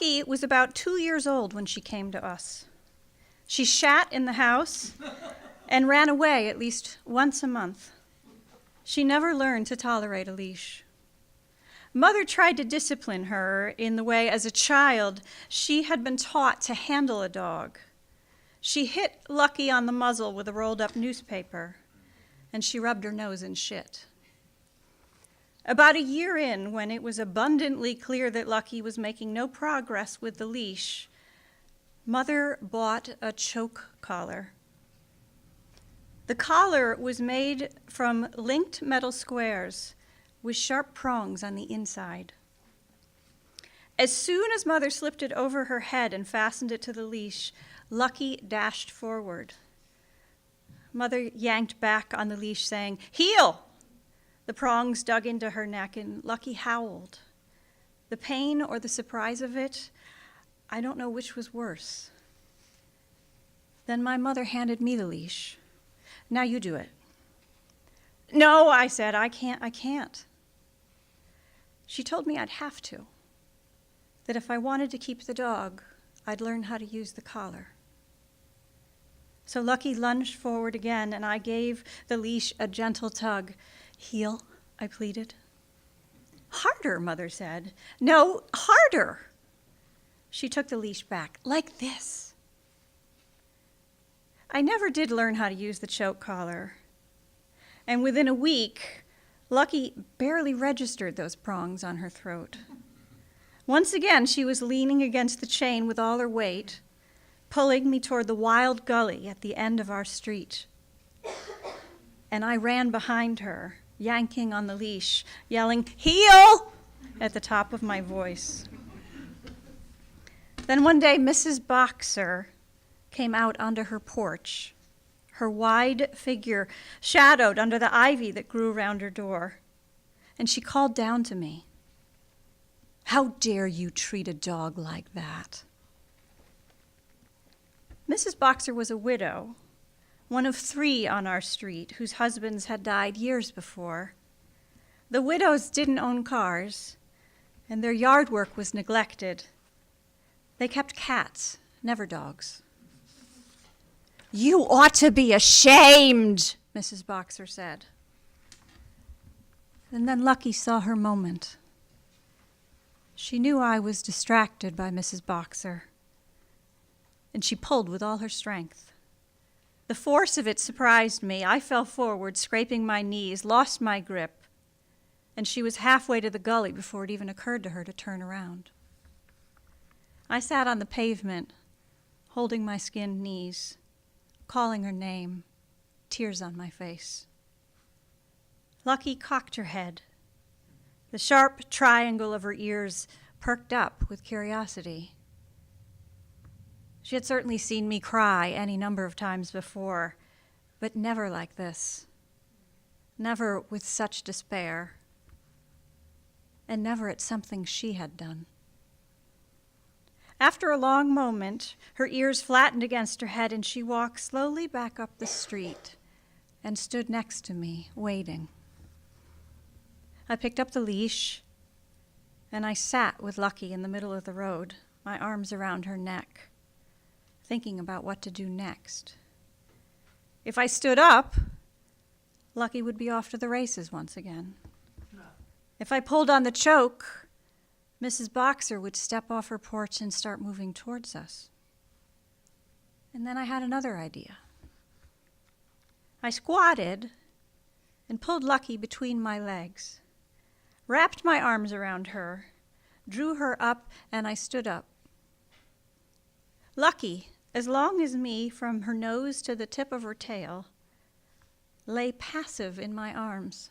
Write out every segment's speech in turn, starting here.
Lucky was about 2 years old when she came to us. She shat in the house and ran away at least once a month. She never learned to tolerate a leash. Mother tried to discipline her in the way, as a child, she had been taught to handle a dog. She hit Lucky on the muzzle with a rolled-up newspaper, and she rubbed her nose in shit. About a year in, when it was abundantly clear that Lucky was making no progress with the leash, Mother bought a choke collar. The collar was made from linked metal squares with sharp prongs on the inside. As soon as Mother slipped it over her head and fastened it to the leash, Lucky dashed forward. Mother yanked back on the leash, saying, "Heel!" The prongs dug into her neck, and Lucky howled. The pain or the surprise of it, I don't know which was worse. Then my mother handed me the leash. "Now you do it." "No," I said, I can't. She told me I'd have to, that if I wanted to keep the dog, I'd learn how to use the collar. So Lucky lunged forward again, and I gave the leash a gentle tug. "Heel," I pleaded. "Harder," Mother said. "No, harder." She took the leash back, "Like this." I never did learn how to use the choke collar, and within a week, Lucky barely registered those prongs on her throat. Once again, she was leaning against the chain with all her weight, pulling me toward the wild gully at the end of our street. And I ran behind her, yanking on the leash, yelling, "Heel!" at the top of my voice. Then one day, Mrs. Boxer came out onto her porch, her wide figure shadowed under the ivy that grew around her door. And she called down to me, "How dare you treat a dog like that?" Mrs. Boxer was a widow, one of 3 on our street whose husbands had died years before. The widows didn't own cars, and their yard work was neglected. They kept cats, never dogs. "You ought to be ashamed," Mrs. Boxer said. And then Lucky saw her moment. She knew I was distracted by Mrs. Boxer, and she pulled with all her strength. The force of it surprised me. I fell forward, scraping my knees, lost my grip, and she was halfway to the gully before it even occurred to her to turn around. I sat on the pavement, holding my skinned knees, calling her name, tears on my face. Lucky cocked her head. The sharp triangle of her ears perked up with curiosity. She had certainly seen me cry any number of times before, but never like this. Never with such despair. And never at something she had done. After a long moment, her ears flattened against her head, and she walked slowly back up the street and stood next to me, waiting. I picked up the leash, and I sat with Lucky in the middle of the road, my arms around her neck, thinking about what to do next. If I stood up, Lucky would be off to the races once again. If I pulled on the choke, Mrs. Boxer would step off her porch and start moving towards us. And then I had another idea. I squatted and pulled Lucky between my legs, wrapped my arms around her, drew her up, and I stood up. Lucky, as long as me from her nose to the tip of her tail, lay passive in my arms.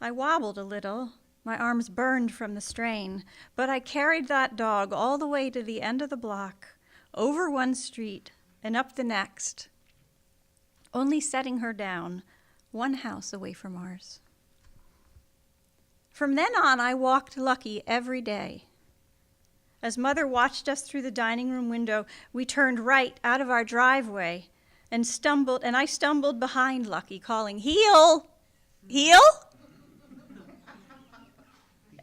I wobbled a little. My arms burned from the strain, but I carried that dog all the way to the end of the block, over one street, and up the next, only setting her down one house away from ours. From then on, I walked Lucky every day. As Mother watched us through the dining room window, we turned right out of our driveway and I stumbled behind Lucky, calling, "Heel! Heel!"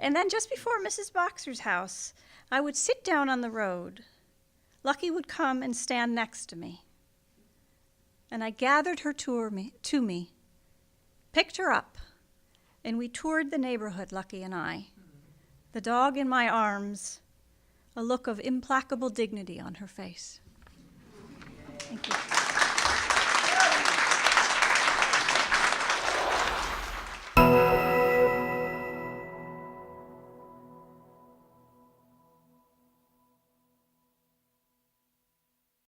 And then just before Mrs. Boxer's house, I would sit down on the road. Lucky would come and stand next to me. And I gathered her to me, picked her up, and we toured the neighborhood, Lucky and I, the dog in my arms, a look of implacable dignity on her face. Thank you.